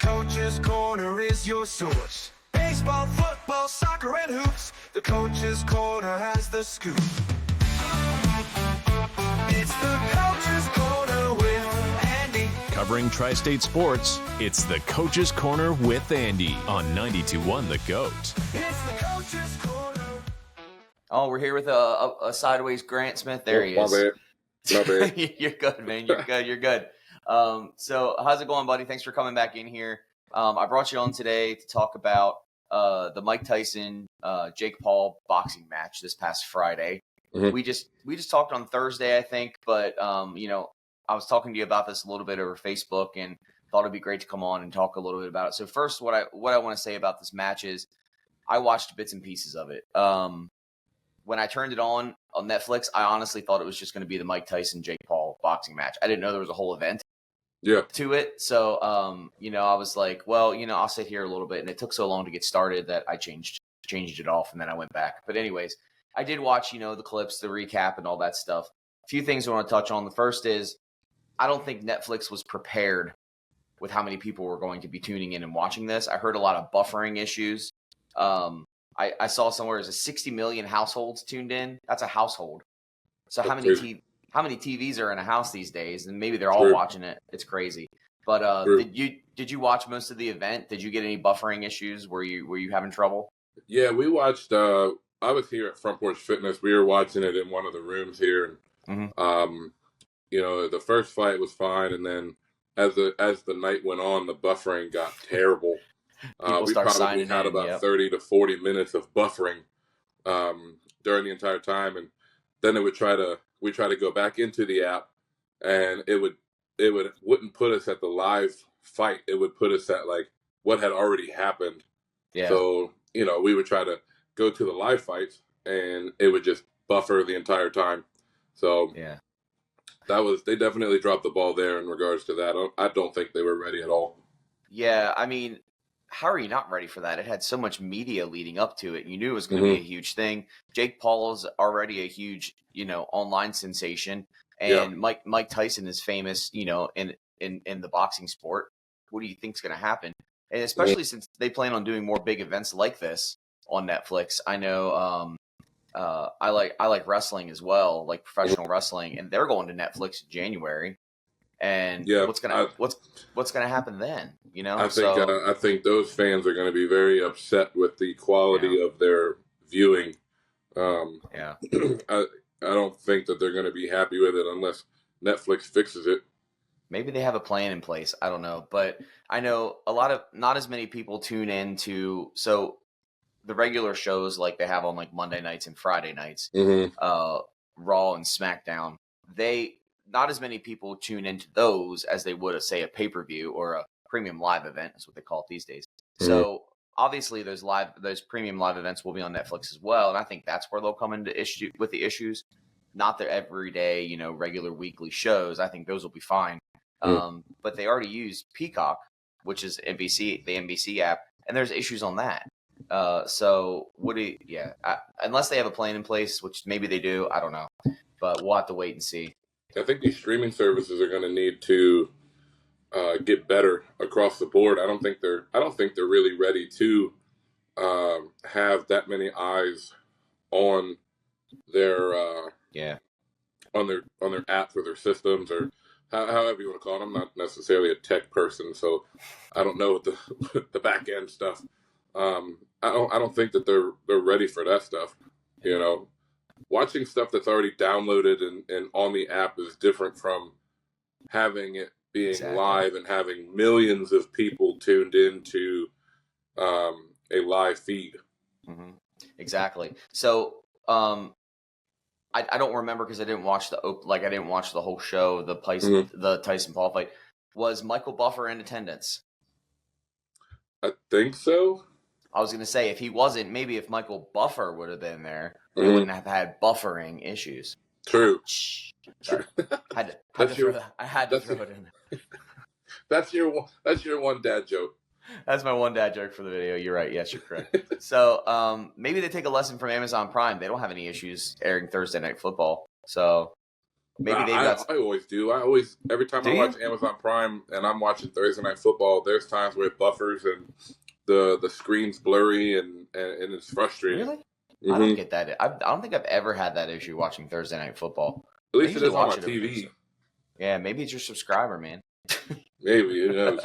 Coach's Corner is your source. Baseball, football, soccer, and hoops. The Coach's Corner has the scoop. It's the Coach's Corner with Andy. Covering Tri-State sports, it's the Coach's Corner with Andy on 92.1 The GOAT. It's the Coach's Corner. Oh, we're here with a sideways Grant Smith. There he is. My bad. You're good, man. You're good. So how's it going, buddy? Thanks for coming back in here. I brought you on today to talk about the Mike Tyson, Jake Paul boxing match this past Friday. Mm-hmm. We just talked on Thursday, I think, but I was talking to you about this a little bit over Facebook and thought it'd be great to come on and talk a little bit about it. So first, what I want to say about this match is I watched bits and pieces of it. When I turned it on Netflix, I honestly thought it was just going to be the Mike Tyson, Jake Paul boxing match. I didn't know there was a whole event to it. So, I was like, well, I'll sit here a little bit. And it took so long to get started that I changed it off and then I went back. But anyways, I did watch, the clips, the recap and all that stuff. A few things I want to touch on. The first is I don't think Netflix was prepared with how many people were going to be tuning in and watching this. I heard a lot of buffering issues. I saw somewhere there's 60 million households tuned in. That's a household. So how many TVs are in a house these days? And maybe they're all watching it. It's crazy. But did you watch most of the event? Did you get any buffering issues? Were you having trouble? Yeah, we watched. I was here at Front Porch Fitness. We were watching it in one of the rooms here, and the first fight was fine, and then as the night went on, the buffering got terrible. We probably had about 30 to 40 minutes of buffering during the entire time, and then we try to go back into the app, and it wouldn't put us at the live fight. It would put us at like what had already happened. Yeah. So we would try to go to the live fights, and it would just buffer the entire time. So yeah, they definitely dropped the ball there in regards to that. I don't think they were ready at all. Yeah, I mean, how are you not ready for that? It had so much media leading up to it. You knew it was going to be a huge thing. Jake Paul is already a huge, online sensation. And Mike Tyson is famous, in the boxing sport. What do you think is going to happen? And especially since they plan on doing more big events like this on Netflix. I know I like wrestling as well, like professional wrestling, and they're going to Netflix in January. And what's gonna happen then? I think those fans are going to be very upset with the quality of their viewing. I don't think that they're going to be happy with it unless Netflix fixes it. Maybe they have a plan in place. I don't know, but I know not as many people tune in to the regular shows like they have on like Monday nights and Friday nights, Raw and SmackDown. Not as many people tune into those as they would, say, a pay-per-view or a premium live event is what they call it these days. Mm-hmm. So obviously those premium live events will be on Netflix as well. And I think that's where they'll come into issue with the issues, not their everyday, regular weekly shows. I think those will be fine. Mm-hmm. But they already use Peacock, which is the NBC app, and there's issues on that. Unless they have a plan in place, which maybe they do, I don't know, but we'll have to wait and see. I think these streaming services are going to need to get better across the board. I don't think they're really ready to have that many eyes on their on their apps or their systems or however you want to call it. I'm not necessarily a tech person, so I don't know the back end stuff. I don't think that they're ready for that stuff. Watching stuff that's already downloaded and on the app is different from having it being live and having millions of people tuned into a live feed. Mm-hmm. Exactly. So I don't remember because I didn't watch the whole show. The Tyson Paul fight. Was Michael Buffer in attendance? I think so. I was going to say, if he wasn't, maybe if Michael Buffer would have been there, we wouldn't have had buffering issues. True. I had to throw it in. That's your one dad joke. That's my one dad joke for the video. You're right. Yes, you're correct. So maybe they take a lesson from Amazon Prime. They don't have any issues airing Thursday Night Football. So Maybe they've got. I always do. Every time Do I watch you? Amazon Prime and I'm watching Thursday Night Football, there's times where it buffers and the screen's blurry and it's frustrating. Really? I don't Hmm. get that. I don't think I've ever had that issue watching Thursday Night Football. At I least it usually is on my watch it every TV. Thursday. Yeah, maybe it's your subscriber, man. Maybe, who knows?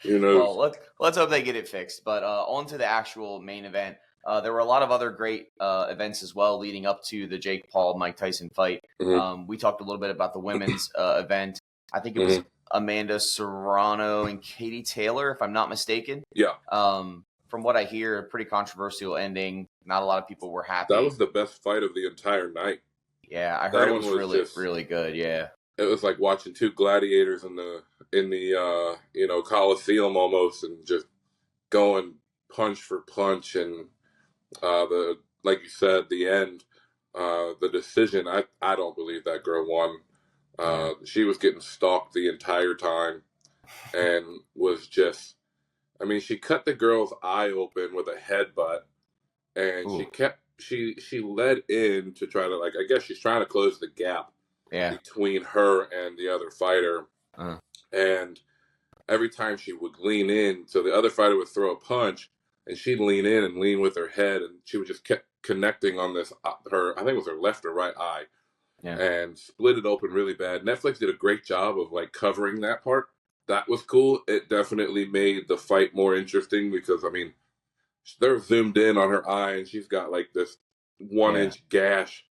Who knows? Well, let's hope they get it fixed. But on to the actual main event. There were a lot of other great events as well leading up to the Jake Paul Mike Tyson fight. Mhm. We talked a little bit about the women's event. I think it was Amanda Serrano and Katie Taylor, if I'm not mistaken. Yeah. From what I hear, a pretty controversial ending. Not a lot of people were happy. That was the best fight of the entire night. Yeah, I heard it was really, just, really good. Yeah. It was like watching two gladiators in the Coliseum almost, and just going punch for punch, and like you said, the end, the decision. I don't believe that girl won. She was getting stalked the entire time, and was just. I mean, she cut the girl's eye open with a headbutt, and she led in to try to, like, I guess she's trying to close the gap between her and the other fighter. And every time she would lean in, so the other fighter would throw a punch, and she'd lean in and lean with her head, and she would just kept connecting on this I think it was her left or right eye, and split it open really bad. Netflix did a great job of like covering that part. That was cool. It definitely made the fight more interesting because, I mean, they're zoomed in on her eye, and she's got like this 1-inch gash,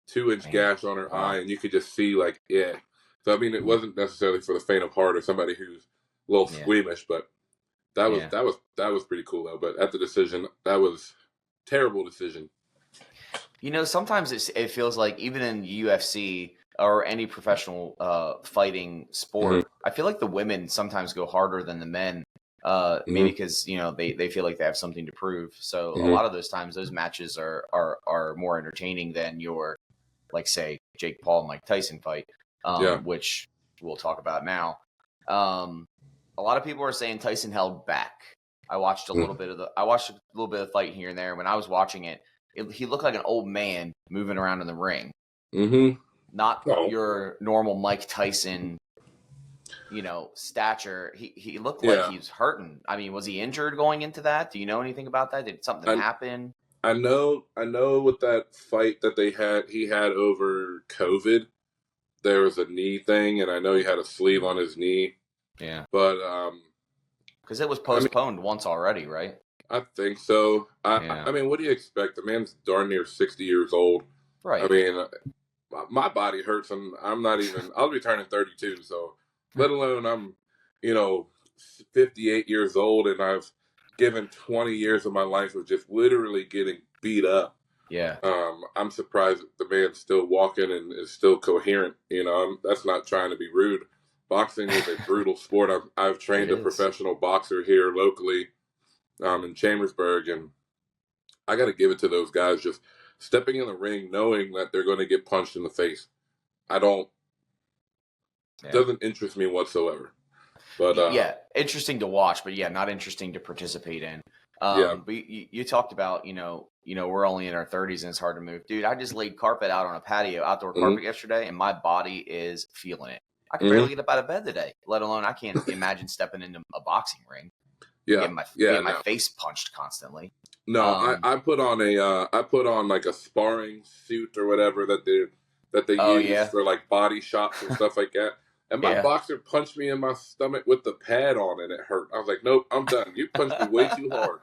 2-inch gash on her eye, and you could just see like, So I mean, it wasn't necessarily for the faint of heart or somebody who's a little squeamish, but that was pretty cool though. But at the decision, that was terrible decision. You know, sometimes it feels like even in UFC or any professional fighting sport, I feel like the women sometimes go harder than the men. Maybe because they feel like they have something to prove. So a lot of those times, those matches are more entertaining than your, like, say, Jake Paul Mike Tyson fight, which we'll talk about now. A lot of people are saying Tyson held back. I watched a little bit of the fight here and there. When I was watching it, he looked like an old man moving around in the ring. Not your normal Mike Tyson, stature. He looked like he was hurting. I mean, was he injured going into that? Do you know anything about that? Did something happen? I know with that fight that he had over COVID, there was a knee thing, and I know he had a sleeve on his knee. Yeah. But because it was postponed once already, right? I think so. I mean, what do you expect? The man's darn near 60 years old. Right. I mean, my body hurts, and I'm not even. I'll be turning 32, so let alone I'm, 58 years old, and I've given 20 years of my life of just literally getting beat up. Yeah. I'm surprised the man's still walking and is still coherent. That's not trying to be rude. Boxing is a brutal sport. I've trained a professional boxer here locally, in Chambersburg, and I got to give it to those guys just stepping in the ring, knowing that they're going to get punched in the face. Doesn't interest me whatsoever. But interesting to watch, but not interesting to participate in. But you talked about, we're only in our 30s and it's hard to move. Dude, I just laid carpet out on a patio, outdoor carpet yesterday, and my body is feeling it. I can barely get up out of bed today, let alone I can't imagine stepping into a boxing ring. Getting my face punched constantly. No, I put on like a sparring suit or whatever that they use for like body shots and stuff like that. And my boxer punched me in my stomach with the pad on, and it hurt. I was like, nope, I'm done. You punched me way too hard.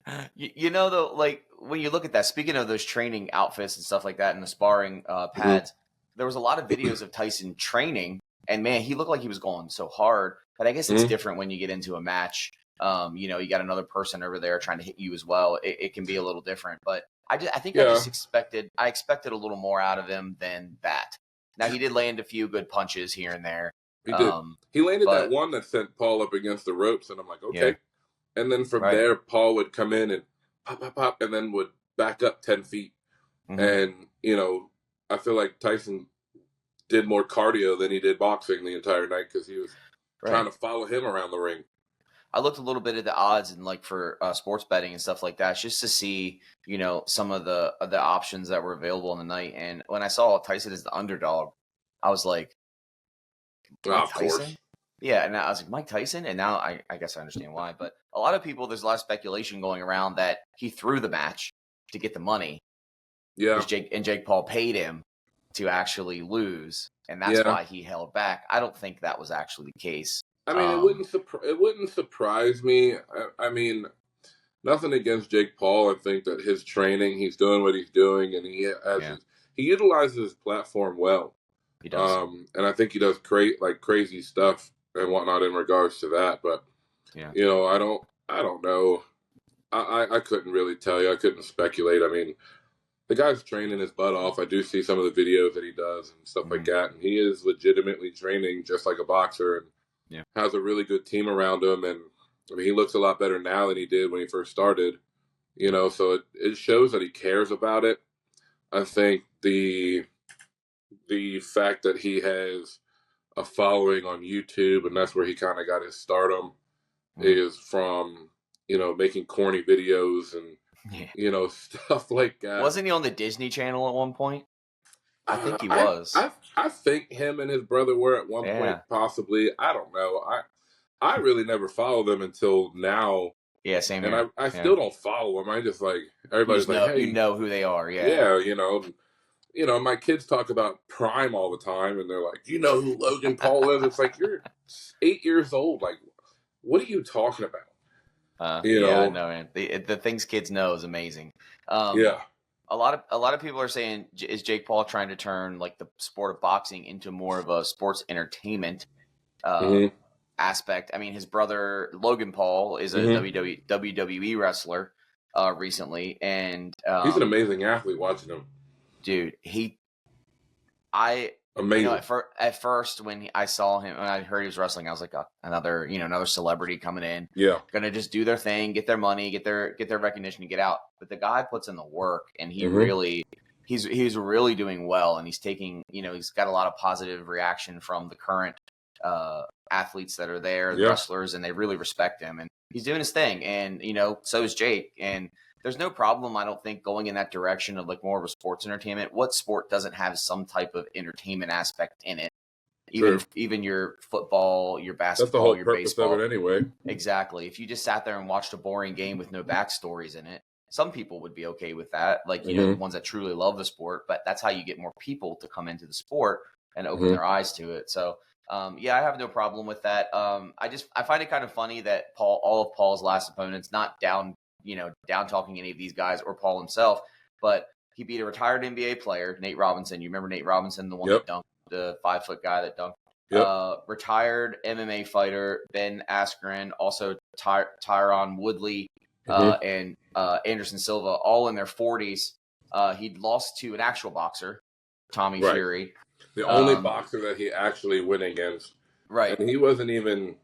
Though, like, when you look at that, speaking of those training outfits and stuff like that and the sparring pads, there was a lot of videos of Tyson training, and man, he looked like he was going so hard. But I guess it's different when you get into a match. You got another person over there trying to hit you as well. It can be a little different, but I expected a little more out of him than that. Now, he did land a few good punches here and there. He did. He landed that one that sent Paul up against the ropes, and I'm like, okay. Yeah. And then from there, Paul would come in and pop, pop, pop, and then would back up 10 feet. And, I feel like Tyson did more cardio than he did boxing the entire night because he was trying to follow him around the ring. I looked a little bit at the odds and like for sports betting and stuff like that, just to see, some of the options that were available on the night. And when I saw Tyson as the underdog, I was like, Mike of Tyson? course. Yeah, and I was like, Mike Tyson? And now I guess I understand why. But a lot of people, there's a lot of speculation going around that he threw the match to get the money. Yeah. Because Jake Paul paid him to actually lose, and that's Yeah. why he held back. I don't think that was actually the case. I mean, it wouldn't surprise me. I mean, nothing against Jake Paul. I think that his training, he's doing what he's doing, and he utilizes his platform well. He does. And I think he does crazy stuff and whatnot in regards to that. But Yeah. I don't know. I couldn't really tell you. I couldn't speculate. I mean, the guy's training his butt off. I do see some of the videos that he does and stuff like that, and he is legitimately training just like a boxer, and has a really good team around him. And I mean, he looks a lot better now than he did when he first started. So it shows that he cares about it. I think the fact that he has a following on YouTube, and that's where he kind of got his stardom, is from making corny videos and stuff like that. Wasn't he on the Disney Channel at one point? I think he was. I think him and his brother were at one point, possibly. I don't know. I really never followed them until now. Yeah, same here. And I still don't follow them. I just like, everybody's like, hey. You know who they are, Yeah, my kids talk about Prime all the time, and they're like, you know who Logan Paul is? It's like, you're 8 years old. Like, what are you talking about? Yeah, I know, man. The things kids know is amazing. Yeah. A lot of people are saying, is Jake Paul trying to turn like the sport of boxing into more of a sports entertainment aspect? I mean, his brother Logan Paul is a WWE wrestler recently, and he's an amazing athlete. Watching him, dude, amazing. At first, when I saw him, when I heard he was wrestling, I was like, another celebrity coming in, gonna just do their thing, get their money, get their recognition, and get out. But the guy puts in the work, and he's really doing well, and he's taking, he's got a lot of positive reaction from the current athletes that are there, the wrestlers, and they really respect him, and he's doing his thing, and so is Jake, and there's no problem, I don't think, going in that direction of like more of a sports entertainment. What sport doesn't have some type of entertainment aspect in it? Even your football, your basketball, that's the whole your purpose baseball. of it anyway. Exactly. If you just sat there and watched a boring game with no backstories in it, some people would be okay with that. Like, the ones that truly love the sport, but that's how you get more people to come into the sport and open their eyes to it. So, I have no problem with that. I find it kind of funny that all of Paul's last opponents, not down talking any of these guys or Paul himself, but he beat a retired NBA player, Nate Robinson. You remember Nate Robinson, the one that dunked, the 5-foot guy that dunked? Retired MMA fighter Ben Askren, also Tyron Woodley, and Anderson Silva, all in their 40s. He'd lost to an actual boxer, Tommy Fury. The only boxer that he actually went against. Right. And he wasn't even,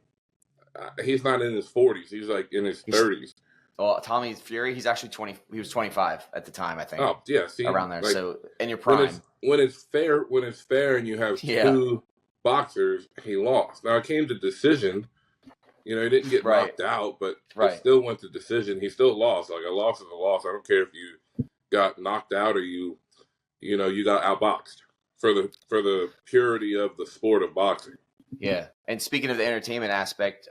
he's not in his 40s. He's like in his 30s. Well, Tommy Fury, he's actually 20. He was 25 at the time, I think. Oh, yeah. See, around there. Like, so in your prime. When it's fair, and you have two boxers, he lost. Now, it came to decision. He didn't get knocked out, but it still went to decision. He still lost. Like, a loss is a loss. I don't care if you got knocked out or you got outboxed for the purity of the sport of boxing. Yeah. And speaking of the entertainment aspect,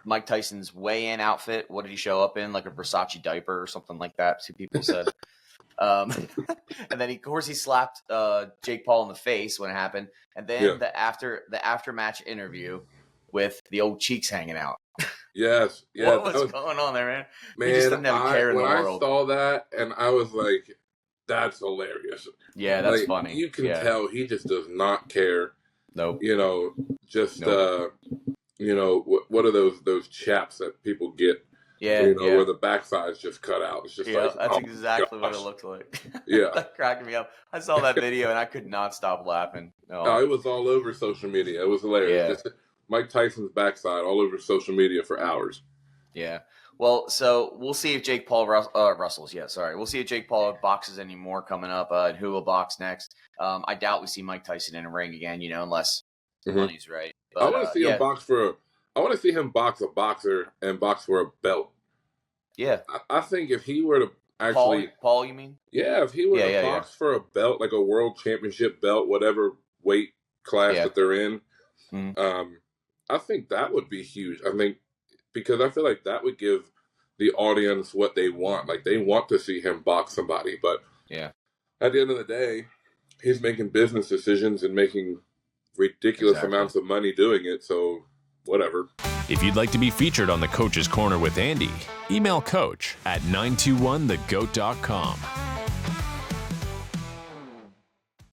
Mike Tyson's weigh-in outfit, what did he show up in? Like a Versace diaper or something like that, two people said. And then, of course, he slapped Jake Paul in the face when it happened. And then the after-match interview with the old cheeks hanging out. Yes. What was going on there, man? Man, he just didn't have a care in the world. I saw that, and I was like, that's hilarious. Yeah, that's funny. You can tell he just does not care. Nope. What are those chaps that people get? Where the backside's just cut out. It's just that's exactly what it looked like. Yeah. That cracked me up. I saw that video and I could not stop laughing. No, it was all over social media. It was hilarious. Just Mike Tyson's backside all over social media for hours. Yeah. Well, so we'll see if Jake Paul wrestles. Yeah, sorry. We'll see if Jake Paul boxes anymore coming up, and who will box next. I doubt we see Mike Tyson in a ring again, unless the money's right. But, I want to see him box for I want to see him box a boxer and box for a belt. Yeah. I think if he were to actually Paul, you mean? Yeah, if he were to box for a belt, like a world championship belt, whatever weight class that they're in, I think that would be huge. I think because I feel like that would give the audience what they want. Like they want to see him box somebody, but at the end of the day, he's making business decisions and making ridiculous amounts of money doing it. So whatever. If you'd like to be featured on the Coach's Corner with Andy, email coach at 921thegoat.com.